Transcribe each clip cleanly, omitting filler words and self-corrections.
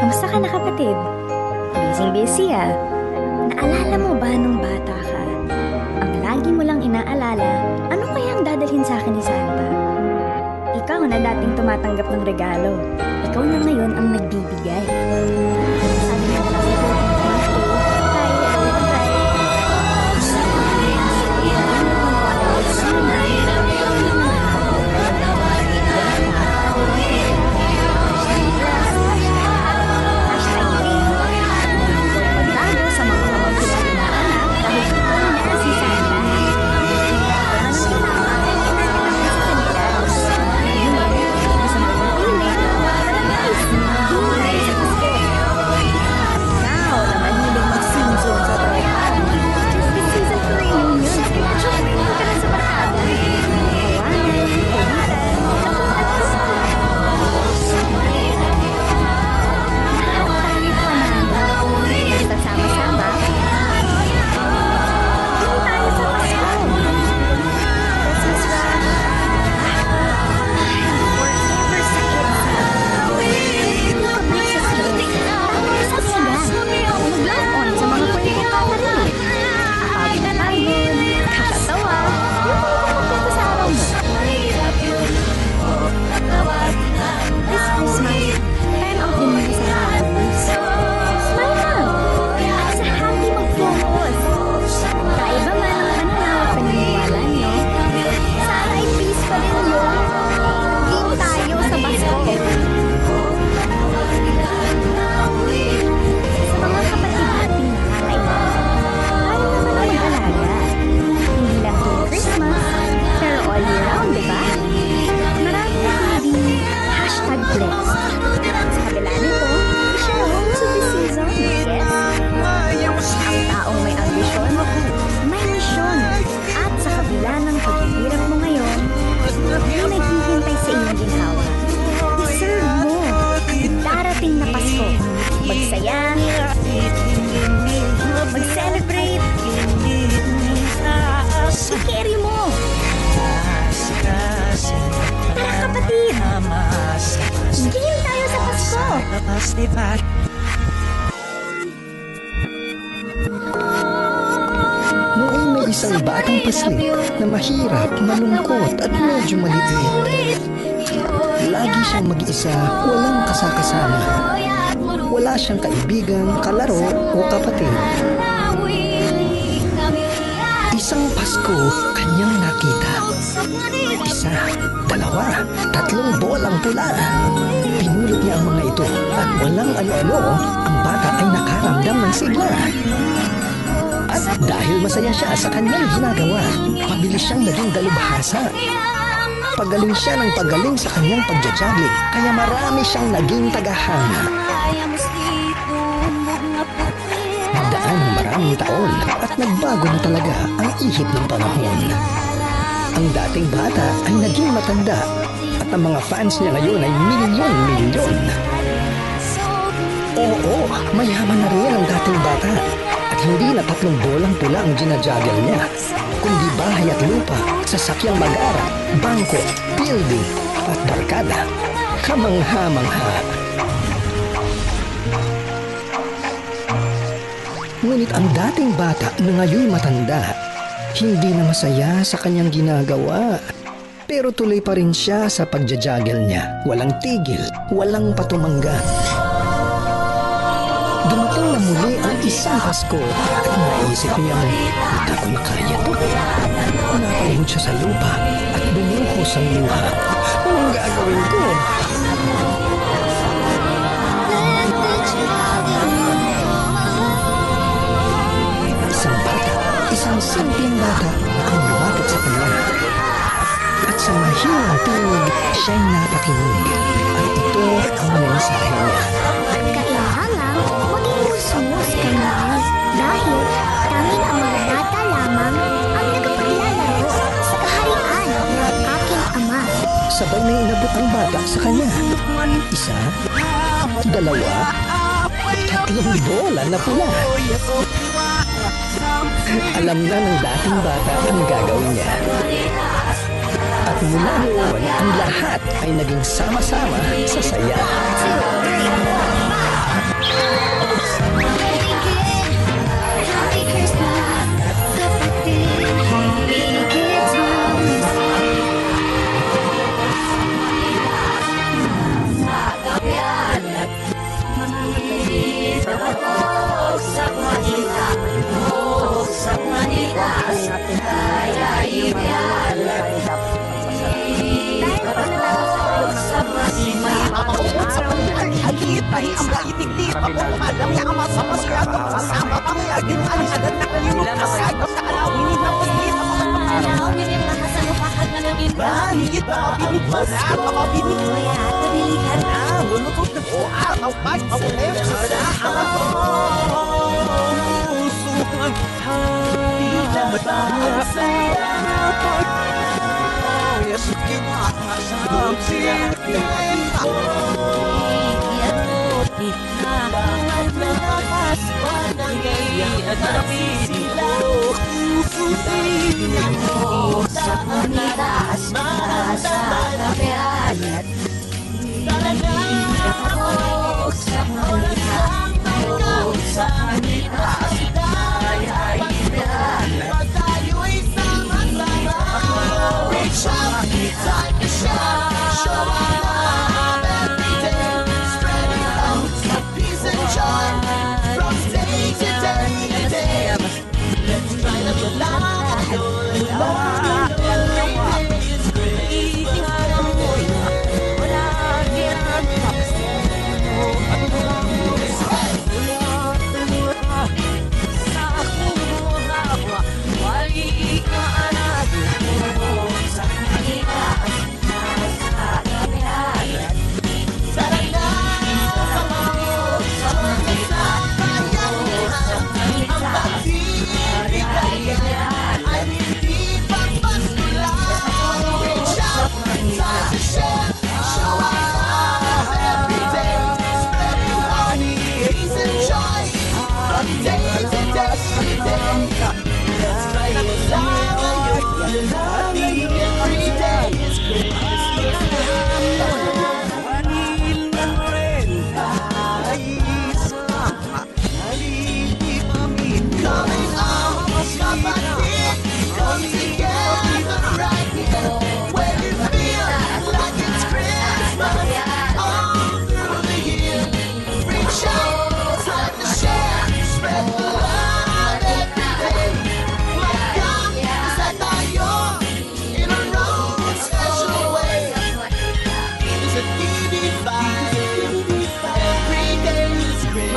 Kamusta ka na, kapatid? Busy ah. Naalala mo ba nung bata ka? Ang lagi mo lang inaalala, ano kayang dadalhin sa akin ni Santa? Ikaw na dating tumatanggap ng regalo. Ikaw na ngayon ang nagbibigay. Sabi nga pala sa magsaya, mag-celebrate, i-carry mo. Tara, kapatid! Game tayo sa Pasko! Noong may isang batang paslit na mahirap, malungkot at medyo maliit. Lagi siyang mag-isa, walang kasakasama. Wala siyang kaibigan, kalaro o kapatid. Isang Pasko, kanyang nakita. Isa, dalawa, tatlong bolang pula. Pinulot niya ang mga ito at walang ano-ano, ang bata ay nakaramdam ng sigla. At dahil masaya siya sa kanyang ginagawa, mabilis siyang naging dalubhasa. Pagaling siya ng pagaling sa kanyang pagja-juggling, kaya marami siyang naging tagahanga. Nagdaan ng maraming taon at nagbago na talaga ang ihip ng panahon. Ang dating bata ay naging matanda at ang mga fans niya ngayon ay milyon-milyon. Oo, mayaman na rin ang dating bata at hindi na tatlong bolang pula ang ginajuggle niya, kundi bahay at lupa, sasakyang mag-aral, bangko, building at barkada. Kamangha-mangha. Ngunit ang dating bata na ngayon matanda, hindi na masaya sa kanyang ginagawa. Pero tuloy pa rin siya sa pagja-juggle niya. Walang tigil, walang patumanggan. Dumating na muli ang isang Pasko at naisip niya, hindi ko na kaya to. Napalihod siya sa lupa at bumuhos ang luha. Anong gagawin ko? Isang simpleng bata ang lumapit sa kanya. At sa mahinang tinig, siya'y napakinig. At ito ang mensahe niya. Kailangan maging musmus ka na dahil tanging ang mga bata lamang ang nakapaglalaro sa kaharian ng aking ama. Sabay na inabot ang bata sa kanya. Isa, dalawa, tatlong bola na pula. Alam na ng dating bata ang gagawin niya. At mula noon, ang lahat ay naging sama-sama sa saya.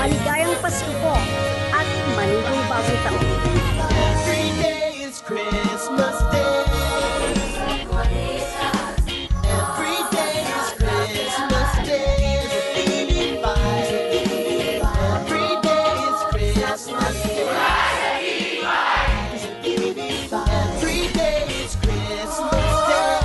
Maligayang Pasko po at maligong bagong taon. Every day is Christmas Day. Every day is Christmas Day. Every day is Christmas Day. Every day is Christmas Day.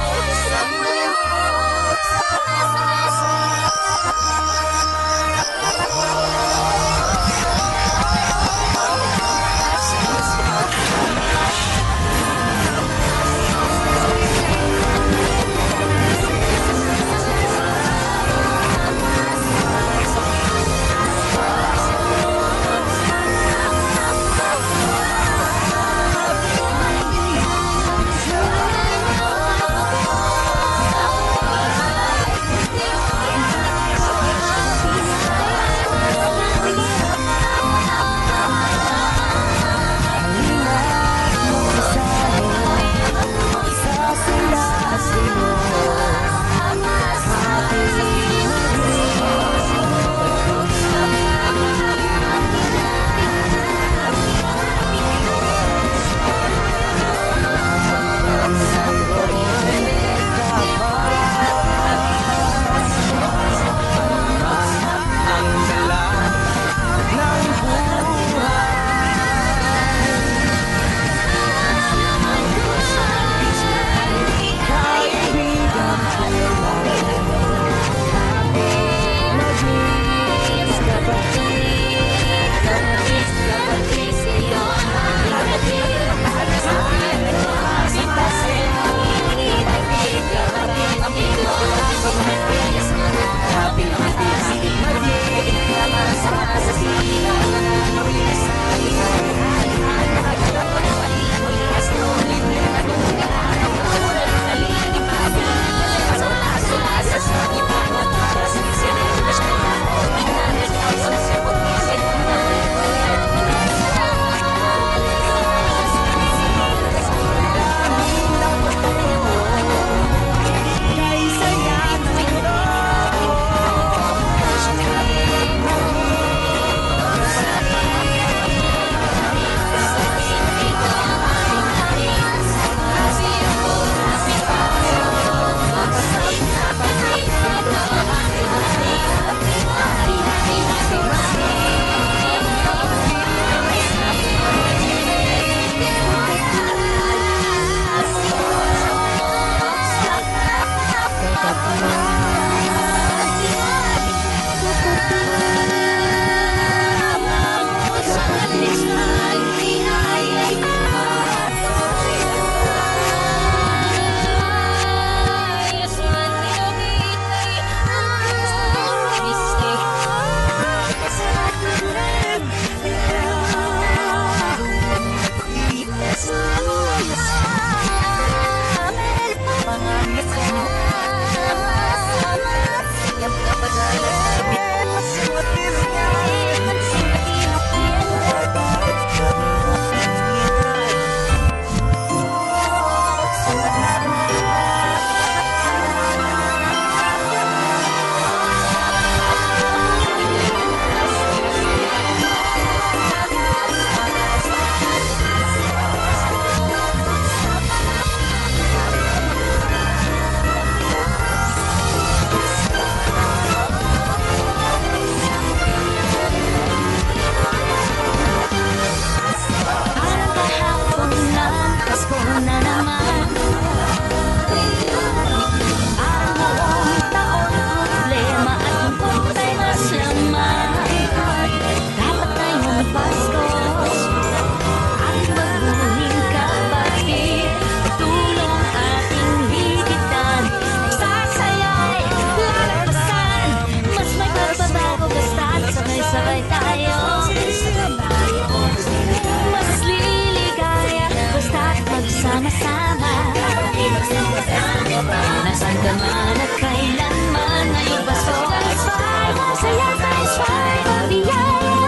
ka man at kailanman ay paso. Times 5, ang saya times 5, ang biyaya.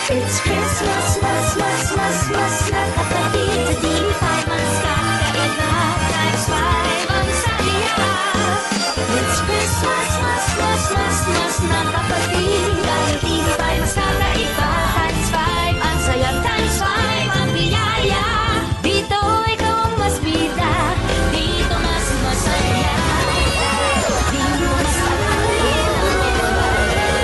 It's Christmas, mas, mas, mas, mas, nakapatid sa TV5, mas kakaiba. Times 5, ang saya. It's Christmas, mas, mas, mas, mas, nakapatid. Dahil TV5, mas kakaiba. Times 5, ang saya. Times 5, ang biyaya. Dito ikaw ang mas bida. Dito mas masaya. Dito mas alin. Dito mas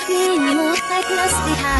Ni ni mo tak nas di ha